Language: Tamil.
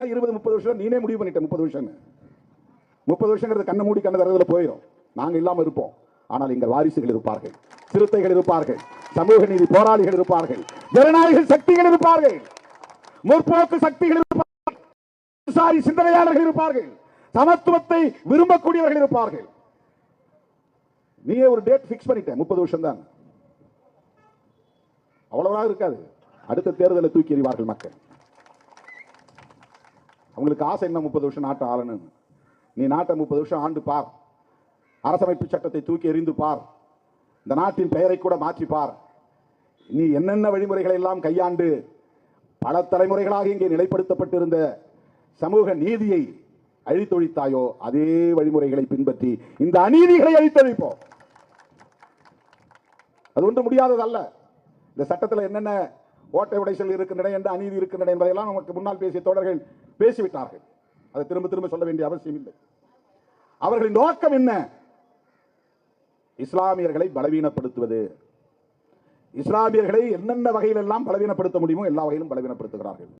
20-30 வருஷம் நீனே முடிவு பண்ணிட்ட. 30 வருஷம் 30 வருஷங்கிறது கண்ண மூடி கண்ண தரதுல போயிடும். நாங்க இல்லாம இருப்போம். ஆனால் எங்கள் வாரிசுகள் இருப்பார்கள், சிறுத்தைகள் இருப்பார்கள், சமூக நீதி போராளிகள் இருப்பார்கள், ஜனநாயக சக்திகள் இருப்பார்கள், முற்போக்கு சக்திகள் இருப்பார்கள், சிந்தனையாளர்கள் இருப்பார்கள், சமத்துவத்தை விரும்பக்கூடியவர்கள் இருப்பார்கள். நீயே ஒரு டேட் பிக்ஸ் பண்ணிட்ட. 30 வருஷம் தான், அவ்வளவுதான் இருக்காது. அடுத்த தேர்தலை தூக்கி எறிவார்கள் மக்கள். அவங்களுக்கு ஆசை என்ன? 30 வருஷம் நாட்டை ஆளணும். நீ நாட்டை 30 வருஷம் ஆண்டு பார். அரசமைப்பு சட்டத்தை தூக்கி எறிந்து பார். இந்த நாட்டின் பெயரை கூட மாற்றி பார். நீ என்னென்ன வழிமுறைகளை எல்லாம் கையாண்டு பல தலைமுறைகளாக இங்கே நிலைப்படுத்தப்பட்டிருந்த சமூக நீதியை அழித்தொழித்தாயோ, அதே வழிமுறைகளை பின்பற்றி இந்த அநீதிகளை அழித்தொழிப்போம். அது ஒன்று முடியாததல்ல. இந்த சட்டத்தில் என்னென்ன ஓட்டை உடைசல் இருக்கின்றன, என்ற அநீதி இருக்கின்றன என்பதையெல்லாம் நமக்கு முன்னால் பேசிய தோழர்கள் பேசிவிட்டார்கள். அதை திரும்ப திரும்ப சொல்ல வேண்டிய அவசியம் இல்லை. அவர்களின் நோக்கம் என்ன? இஸ்லாமியர்களை பலவீனப்படுத்துவது. இஸ்லாமியர்களை என்னென்ன வகையில் எல்லாம் பலவீனப்படுத்த முடியுமோ எல்லா வகையிலும் பலவீனப்படுத்துகிறார்கள்.